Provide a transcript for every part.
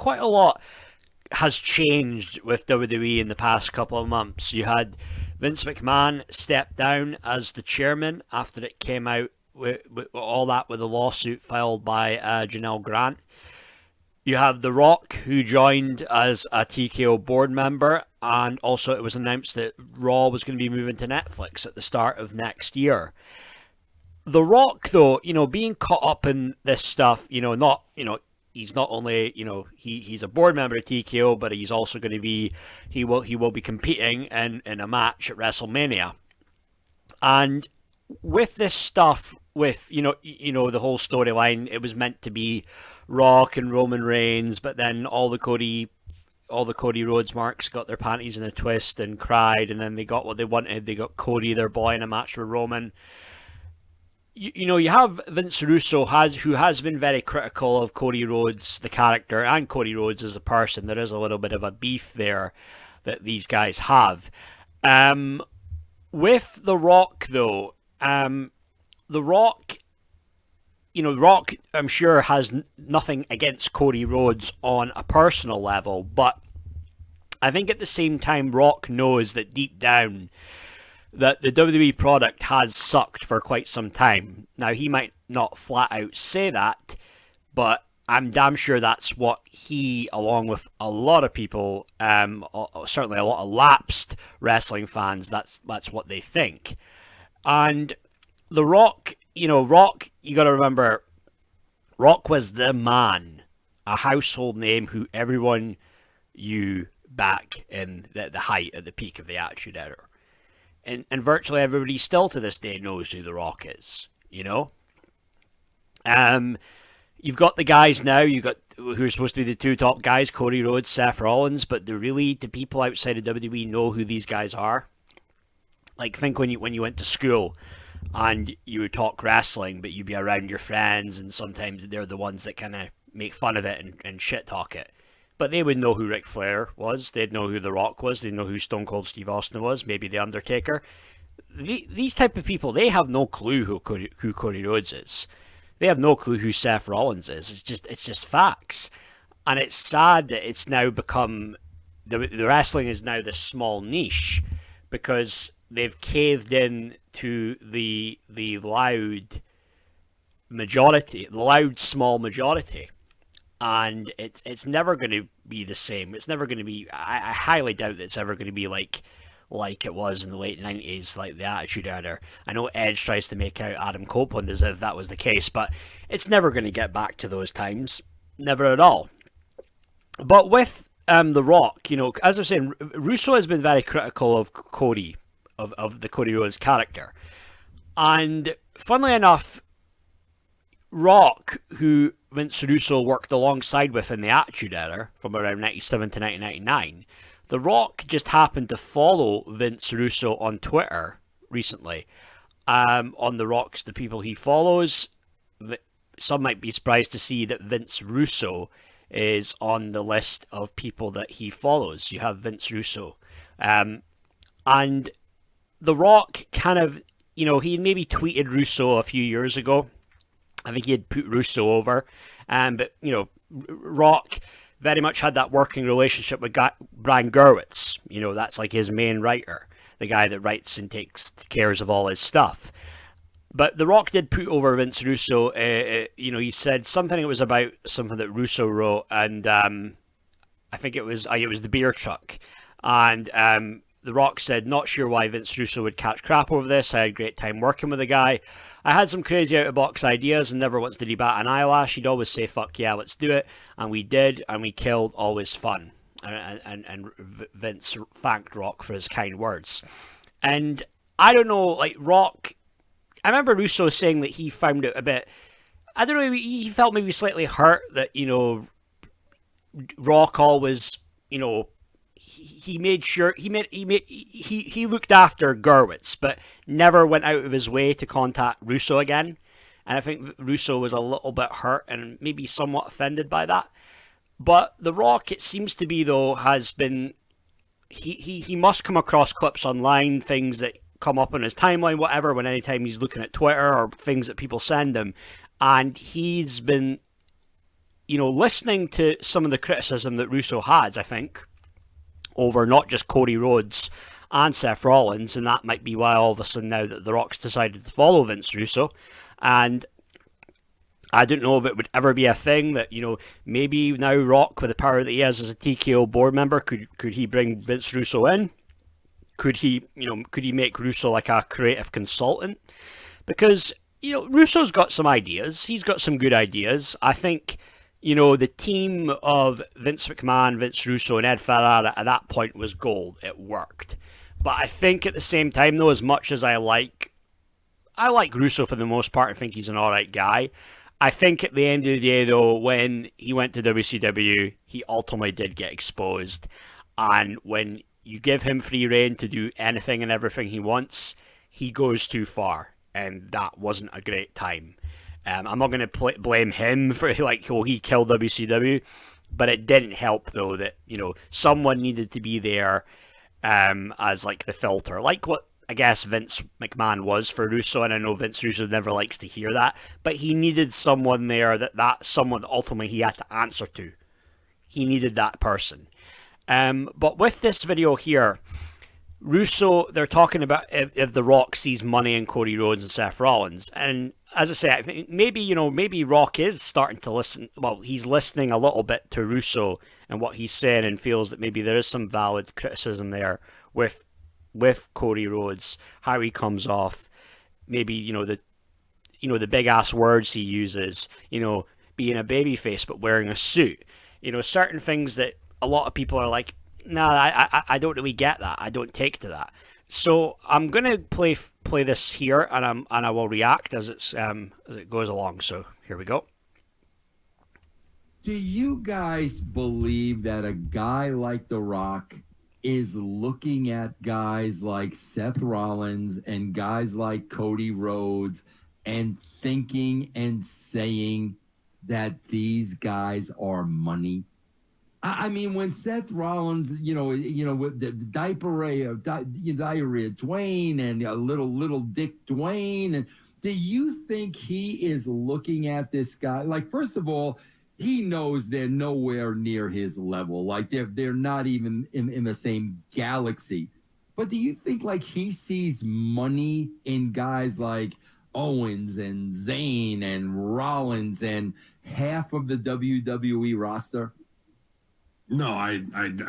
quite a lot has changed with WWE in the past couple of months. You had Vince McMahon step down as the chairman after it came out with all that with a lawsuit filed by Janelle Grant. You have The Rock, who joined as a TKO board member, and also it was announced that Raw was going to be moving to Netflix at the start of next year. The Rock, though, being caught up in this stuff, not, he's not only, he's a board member of TKO, but he's also going to be, he will be competing in a match at WrestleMania. And with this stuff, with, the whole storyline, it was meant to be Rock and Roman Reigns, but then all the Cody Rhodes marks got their panties in a twist and cried, and then they got what they wanted. They got Cody, their boy, in a match with Roman. You have Vince Russo, who has been very critical of Cody Rhodes, the character, and Cody Rhodes as a person. There is a little bit of a beef there that these guys have. With The Rock, though, The Rock, Rock, I'm sure, has nothing against Cody Rhodes on a personal level, but I think at the same time, Rock knows that deep down, that the WWE product has sucked for quite some time. Now, he might not flat out say that, but I'm damn sure that's what he, along with a lot of people, certainly a lot of lapsed wrestling fans, that's what they think. And The Rock, Rock, you got to remember, Rock was the man, a household name who everyone knew back in the height, at the peak of the Attitude Era. And virtually everybody still to this day knows who The Rock is, You've got the guys now, who are supposed to be the two top guys, Cody Rhodes, Seth Rollins, but do people outside of WWE know who these guys are? Like, think when you went to school and you would talk wrestling, but you'd be around your friends, and sometimes they're the ones that kind of make fun of it and shit talk it. But they would know who Ric Flair was, they'd know who The Rock was, they'd know who Stone Cold Steve Austin was, maybe The Undertaker. These type of people, they have no clue who Cody Rhodes is. They have no clue who Seth Rollins is. It's just facts. And it's sad that it's now become, the wrestling is now this small niche, because they've caved in to the loud majority, the loud small majority, and it's never going to be the same. It's never going to be. I highly doubt that it's ever going to be like it was in the late 90s, like the Attitude Era. I know Edge tries to make out Adam Copeland as if that was the case, but it's never going to get back to those times. Never at all. But with The Rock, as I was saying, Russo has been very critical of Cody, of the Cody Rhodes character. And funnily enough, Rock, who Vince Russo worked alongside with in the Attitude Era from around 97 to 1999, The Rock just happened to follow Vince Russo on Twitter recently. On The Rock's, the people he follows, some might be surprised to see that Vince Russo is on the list of people that he follows. You have Vince Russo. And The Rock kind of, he maybe tweeted Russo a few years ago. I think he had put Russo over. But, Rock very much had that working relationship with Brian Gerwitz. That's like his main writer, the guy that writes and takes cares of all his stuff. But The Rock did put over Vince Russo. He said something, it was about something that Russo wrote, and I think it was the beer truck. And The Rock said, "Not sure why Vince Russo would catch crap over this. I had a great time working with the guy. I had some crazy out-of-box ideas, and never once did he bat an eyelash. He'd always say, 'Fuck yeah, let's do it.' And we did, and we killed. Always fun." And Vince thanked Rock for his kind words. And I don't know, like, Rock, I remember Russo saying that he found it a bit, I don't know, he felt maybe slightly hurt that, Rock always, he made sure he looked after Gerwitz, but never went out of his way to contact Russo again. And I think Russo was a little bit hurt and maybe somewhat offended by that. But The Rock, it seems to be, though, has been, he must come across clips online, things that come up on his timeline, whatever, when anytime he's looking at Twitter or things that people send him, and he's been listening to some of the criticism that Russo has, I think, over not just Cody Rhodes and Seth Rollins, and that might be why all of a sudden now that The Rock's decided to follow Vince Russo, and I don't know if it would ever be a thing that, maybe now Rock, with the power that he has as a TKO board member, could he bring Vince Russo in? Could he make Russo like a creative consultant? Because, Russo's got some ideas. He's got some good ideas. I think, the team of Vince McMahon, Vince Russo, and Ed Ferrara at that point was gold. It worked. But I think at the same time, though, as much as I like Russo for the most part, I think he's an alright guy. I think at the end of the day, though, when he went to WCW, he ultimately did get exposed. And when you give him free reign to do anything and everything he wants, he goes too far. And that wasn't a great time. I'm not going to blame him for, he killed WCW. But it didn't help, though, that, someone needed to be there as, the filter. Like what I guess Vince McMahon was for Russo, and I know Vince Russo never likes to hear that, but he needed someone there that someone ultimately he had to answer to. He needed that person. But with this video here, Russo, they're talking about if The Rock sees money in Cody Rhodes and Seth Rollins. And as I say, I think maybe Rock is starting to listen. Well, he's listening a little bit to Russo and what he's saying, and feels that maybe there is some valid criticism there with Cody Rhodes, how he comes off, maybe the big ass words he uses, being a babyface but wearing a suit, certain things that a lot of people are like, nah, I don't really get that. I don't take to that. So I'm gonna play this here, and I will react as it goes along. So here we go. Do you guys believe that a guy like The Rock is looking at guys like Seth Rollins and guys like Cody Rhodes and thinking and saying that these guys are money? I mean, when Seth Rollins, with the diarrhea Dwayne and a little Dick Dwayne, and do you think he is looking at this guy? Like, first of all, he knows they're nowhere near his level. Like they're not even in the same galaxy. But do you think he sees money in guys like Owens and Zayn and Rollins and half of the WWE roster? No, I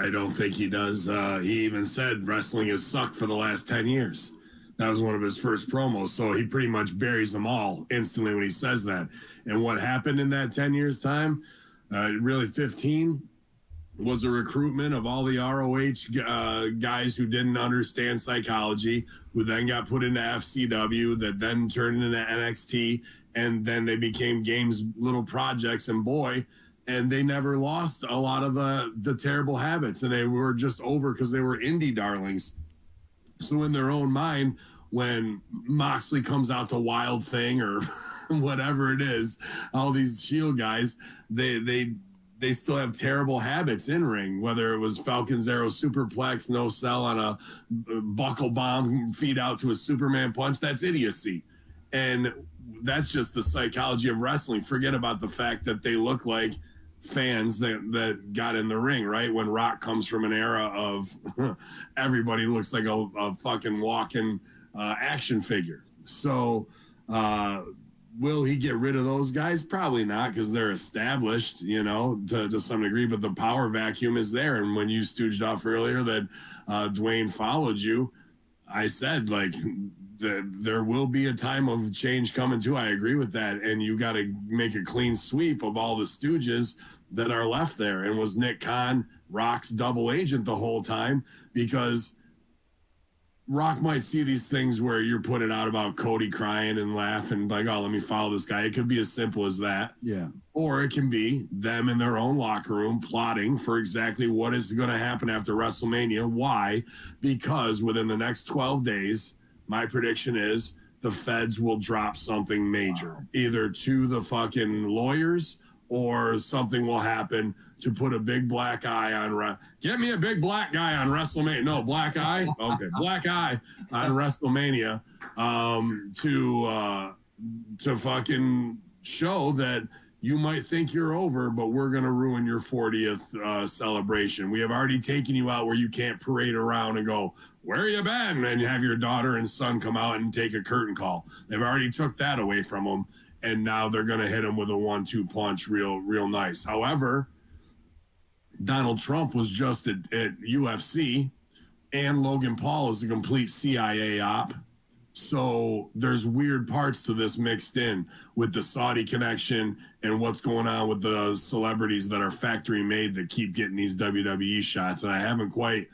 don't think he does. He even said wrestling has sucked for the last 10 years. That was one of his first promos. So he pretty much buries them all instantly when he says that. And what happened in that 10 years time, really 15, was a recruitment of all the ROH guys who didn't understand psychology, who then got put into FCW, that then turned into NXT, and then they became Games little projects, and boy, and they never lost a lot of the terrible habits, and they were just over because they were indie darlings. So in their own mind, when Moxley comes out to Wild Thing or whatever it is, all these Shield guys, they still have terrible habits in ring, whether it was Falcon's Arrow superplex, no sell on a buckle bomb, feed out to a Superman punch. That's idiocy. And that's just the psychology of wrestling. Forget about the fact that they look like fans that got in the ring, right? When Rock comes from an era of everybody looks like a fucking walking action figure. So will he get rid of those guys? Probably not, because they're established, to some degree, but the power vacuum is there. And when you stooged off earlier that Dwayne followed you, I said, there will be a time of change coming too. I agree with that. And you got to make a clean sweep of all the stooges that are left there. And was Nick Khan Rock's double agent the whole time? Because Rock might see these things where you're putting out about Cody crying and laughing like, oh, let me follow this guy. It could be as simple as that. Yeah. Or it can be them in their own locker room plotting for exactly what is going to happen after WrestleMania. Why? Because within the next 12 days, my prediction is the feds will drop something major, either to the fucking lawyers or something will happen to put a big black eye on. Get me a big black guy on WrestleMania. No, black eye. Okay, black eye on WrestleMania to fucking show that you might think you're over, but we're going to ruin your 40th celebration. We have already taken you out where you can't parade around and go, where you been? And have your daughter and son come out and take a curtain call. They've already took that away from them. And now they're going to hit him with a 1-2 punch real nice. However, Donald Trump was just at UFC, and Logan Paul is a complete CIA op. So there's weird parts to this mixed in with the Saudi connection and what's going on with the celebrities that are factory made that keep getting these WWE shots. And I haven't quite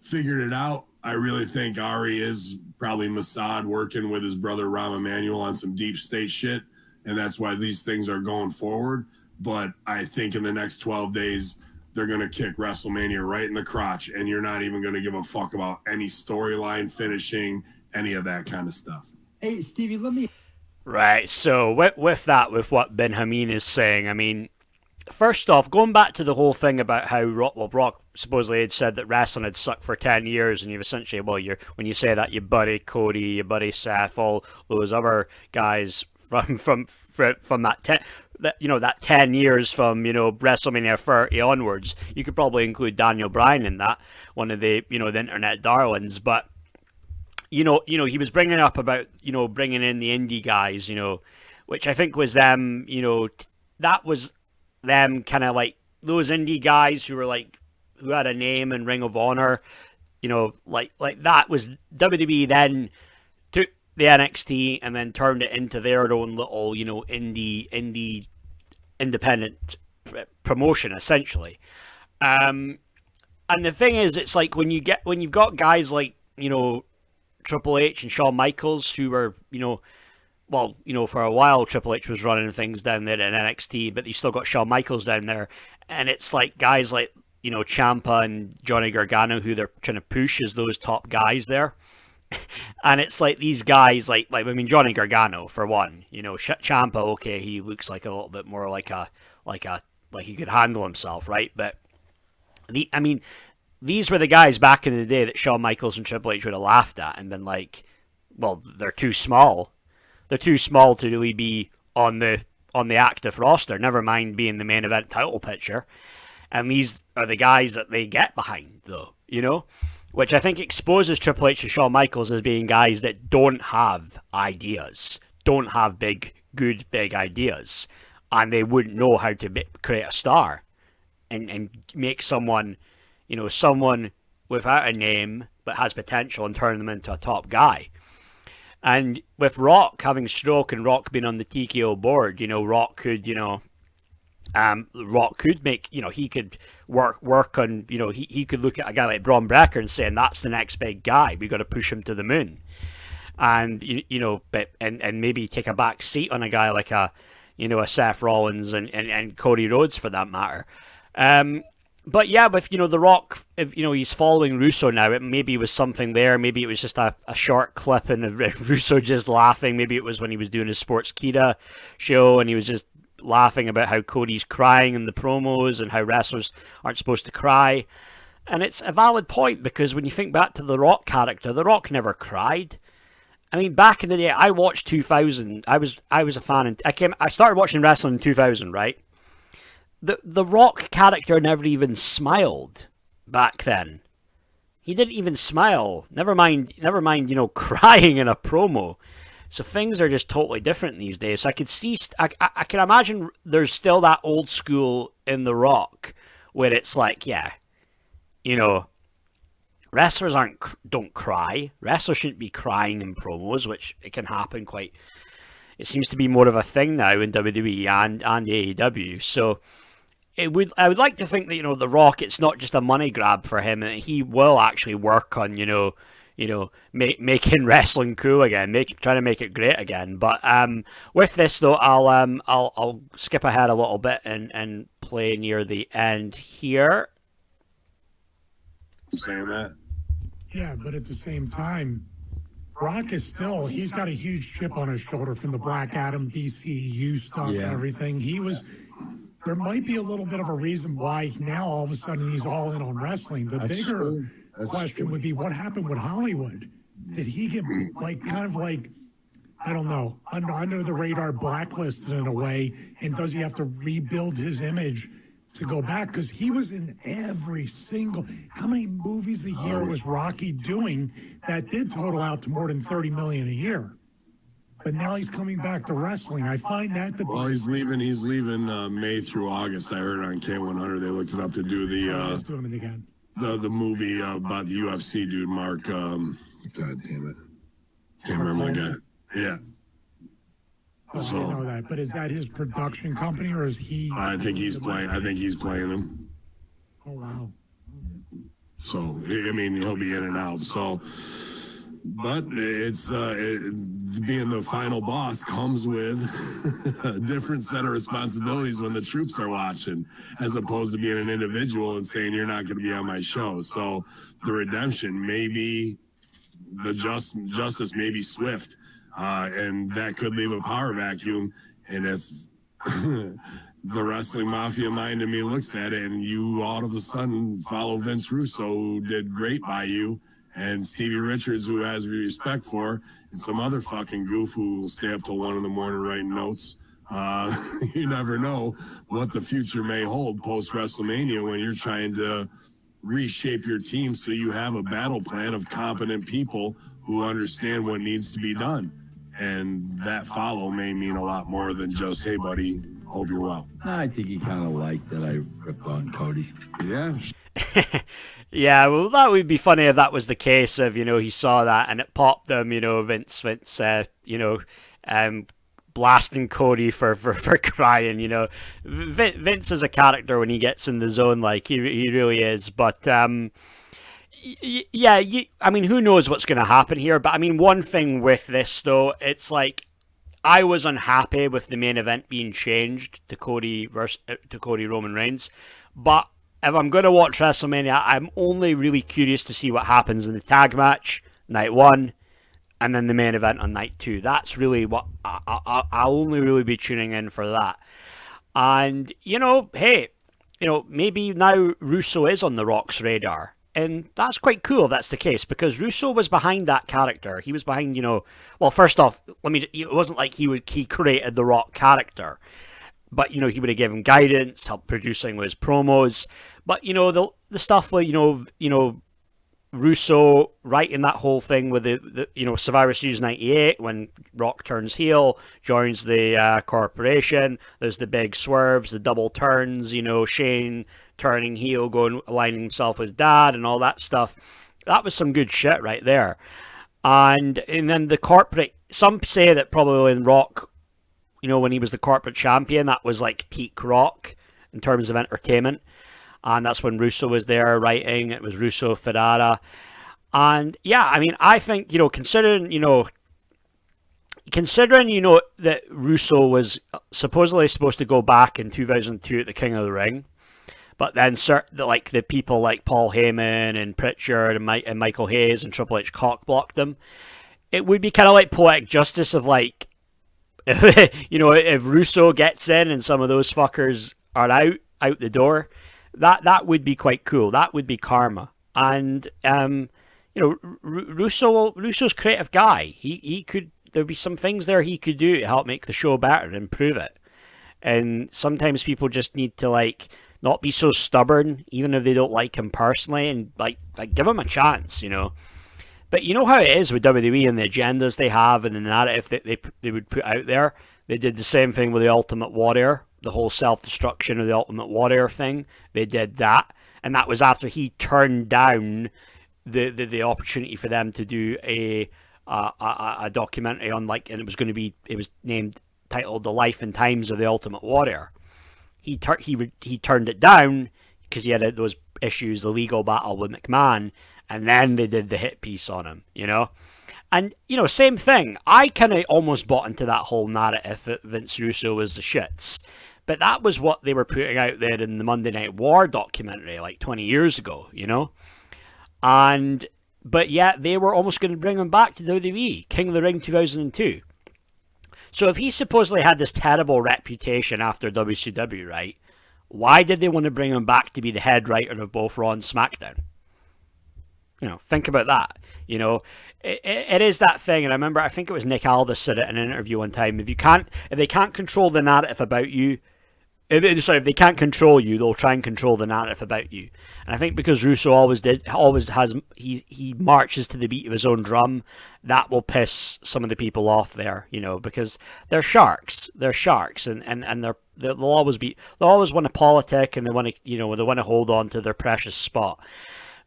figured it out. I really think Ari is probably Mossad working with his brother Rahm Emanuel on some deep state shit. And that's why these things are going forward. But I think in the next 12 days, they're going to kick WrestleMania right in the crotch. And you're not even going to give a fuck about any storyline finishing, any of that kind of stuff. Hey, Stevie, let me... Right, so with that, with what Ben Hameen is saying, I mean, first off, going back to the whole thing about how Rock supposedly had said that wrestling had sucked for 10 years, and you've essentially, well, when you say that, you buddy Cody, you buddy Seth, all those other guys from that 10 years from, WrestleMania 30 onwards. You could probably include Daniel Bryan in that, one of the, the internet darlings, but he was bringing up about, bringing in the indie guys, which I think was them, that was them kind of like those indie guys who were like, who had a name in Ring of Honor, like that was WWE then took the NXT and then turned it into their own little, indie independent promotion essentially. And the thing is, it's like when you've got guys like, Triple H and Shawn Michaels who were, for a while Triple H was running things down there in NXT, but you still got Shawn Michaels down there, and it's like guys like, Ciampa and Johnny Gargano who they're trying to push as those top guys there. And it's like these guys, Johnny Gargano for one, Ciampa, okay, he looks like a little bit more like he could handle himself, right? But these were the guys back in the day that Shawn Michaels and Triple H would have laughed at and been like, well, they're too small. They're too small to really be on the active roster, never mind being the main event title picture. And these are the guys that they get behind, though, which I think exposes Triple H and Shawn Michaels as being guys that don't have ideas, don't have big ideas, and they wouldn't know how to create a star and make someone, someone without a name but has potential and turn them into a top guy. And with Rock having stroke and Rock being on the TKO board, Rock could, Rock could make, he could work on, he could look at a guy like Braun Breaker and saying that's the next big guy. We got to push him to the moon, and and maybe take a back seat on a guy like a Seth Rollins and Cody Rhodes for that matter. But yeah, with The Rock, if he's following Russo now, it maybe was something there. Maybe it was just a short clip and Russo just laughing. Maybe it was when he was doing his Sportskeeda show and he was just laughing about how Cody's crying in the promos and how wrestlers aren't supposed to cry. And it's a valid point, because when you think back to the Rock character, the Rock never cried. I mean, back in the day, I watched 2000. I was a fan, and I started watching wrestling in 2000, right? The Rock character never even smiled back then. He didn't even smile. Never mind, crying in a promo. So things are just totally different these days. So I could see, I can imagine there's still that old school in The Rock where it's like, yeah, wrestlers don't cry. Wrestlers shouldn't be crying in promos, which it can happen quite. It seems to be more of a thing now in WWE and AEW. So I would like to think that The Rock, it's not just a money grab for him, and he will actually work on making wrestling cool again, trying to make it great again. But with this though, I'll skip ahead a little bit and play near the end here. Saying that. Yeah, but at the same time, Rock is still, he's got a huge chip on his shoulder from the Black Adam DCU stuff and everything. There might be a little bit of a reason why now all of a sudden he's all in on wrestling. The bigger question would be, what happened with Hollywood? Did he get I don't know, under the radar, blacklisted in a way? And does he have to rebuild his image to go back? Because he was in every single. How many movies a year was Rocky doing that did total out to more than 30 million a year? But now he's coming back to wrestling. I find that to be. Well, he's leaving May through August. I heard on K100 they looked it up to do Let's do him again. the movie about the UFC dude, Mark. God damn it, can't remember the guy. Yeah. Oh, So, I didn't know that. But is that his production company, or is he? I think he's playing him. Oh wow. So I mean, he'll be in and out. So, but it's being the final boss comes with a different set of responsibilities when the troops are watching, as opposed to being an individual and saying you're not going to be on my show. So the redemption may be the justice may be swift, and that could leave a power vacuum. And if the wrestling mafia mind in me looks at it, and you all of a sudden follow Vince Russo, who did great by you, and Stevie Richards, who has respect for, and some other fucking goof who will stay up till 1 a.m. writing notes. You never know what the future may hold post WrestleMania when you're trying to reshape your team so you have a battle plan of competent people who understand what needs to be done. And that follow may mean a lot more than just, hey, buddy, hope you're well. I think he kind of liked that I ripped on Cody. Yeah. Yeah, well, that would be funny if that was the case. If he saw that and it popped him, Vince, blasting Cody for crying. Vince is a character when he gets in the zone, like he really is. But yeah, I mean, who knows what's going to happen here? But I mean, one thing with this though, it's like I was unhappy with the main event being changed to Cody Roman Reigns, but if I'm going to watch WrestleMania, I'm only really curious to see what happens in the tag match, night 1, and then the main event on night 2. That's really what I'll only really be tuning in for that. And, hey, maybe now Russo is on The Rock's radar. And that's quite cool if that's the case, because Russo was behind that character. He was behind, well, first off, it wasn't like he created the Rock character. But, he would have given guidance, helped producing with his promos. But, the stuff with, Russo writing that whole thing with the Survivor Series 98, when Rock turns heel, joins the corporation. There's the big swerves, the double turns, Shane turning heel, aligning himself with Dad and all that stuff. That was some good shit right there. And then the corporate, some say that probably in Rock, when he was the corporate champion, that was like peak Rock in terms of entertainment. And that's when Russo was there writing. It was Russo, Ferrara. And yeah, I mean, I think, considering that Russo was supposedly supposed to go back in 2002 at the King of the Ring, but then the people like Paul Heyman and Pritchard and Michael Hayes and Triple H cock-blocked them, it would be kind of like poetic justice of like, if Russo gets in and some of those fuckers are out the door, that would be quite cool. That would be karma. And Russo's a creative guy. He could, there'd be some things there he could do to help make the show better and improve it. And sometimes people just need to like not be so stubborn, even if they don't like him personally, and like give him a chance, But you know how it is with WWE and the agendas they have and the narrative that they would put out there? They did the same thing with the Ultimate Warrior, the whole self-destruction of the Ultimate Warrior thing. They did that. And that was after he turned down the opportunity for them to do a documentary on, like, and it was titled The Life and Times of the Ultimate Warrior. He turned it down because he had those issues, the legal battle with McMahon, and then they did the hit piece on him, And, same thing. I kind of almost bought into that whole narrative that Vince Russo was the shits. But that was what they were putting out there in the Monday Night War documentary, like 20 years ago, But yeah, they were almost going to bring him back to WWE, King of the Ring 2002. So if he supposedly had this terrible reputation after WCW, right? Why did they want to bring him back to be the head writer of both Raw and SmackDown? think about that. It is that thing, and I remember, I think it was Nick Aldis said it in an interview one time. If they can't control the narrative about you, if they can't control you, they'll try and control the narrative about you. And I think because Russo he marches to the beat of his own drum, that will piss some of the people off there, because they're sharks. They're sharks, and they'll always want to politic, and they want to hold on to their precious spot.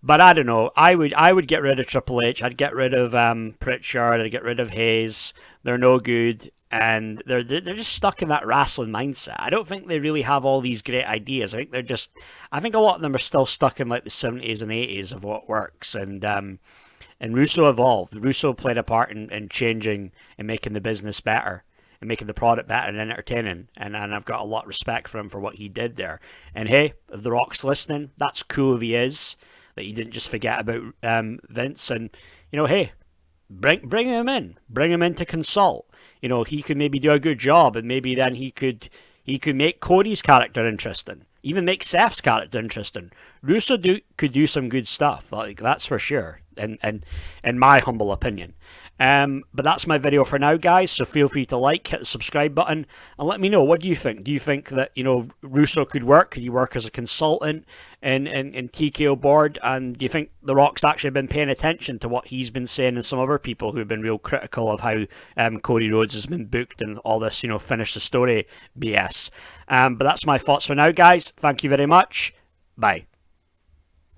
But I don't know. I would get rid of Triple H. I'd get rid of Pritchard. I'd get rid of Hayes. They're no good, and they're just stuck in that wrestling mindset. I don't think they really have all these great ideas. I think a lot of them are still stuck in like the 70s and 80s of what works. And Russo evolved. Russo played a part in changing and making the business better and making the product better and entertaining. And I've got a lot of respect for him for what he did there. And hey, if The Rock's listening, that's cool if he is. That he didn't just forget about Vince, and hey, bring him in to consult. He could maybe do a good job, and maybe then he could make Cody's character interesting, even make Seth's character interesting. Russo could do some good stuff, like that's for sure, in my humble opinion. But that's my video for now, guys, so feel free to hit the subscribe button, and let me know, what do you think? Do you think that, Russo could work? Could he work as a consultant in TKO board? And do you think The Rock's actually been paying attention to what he's been saying, and some other people who have been real critical of how Cody Rhodes has been booked and all this, finish the story BS? But that's my thoughts for now, guys. Thank you very much. Bye.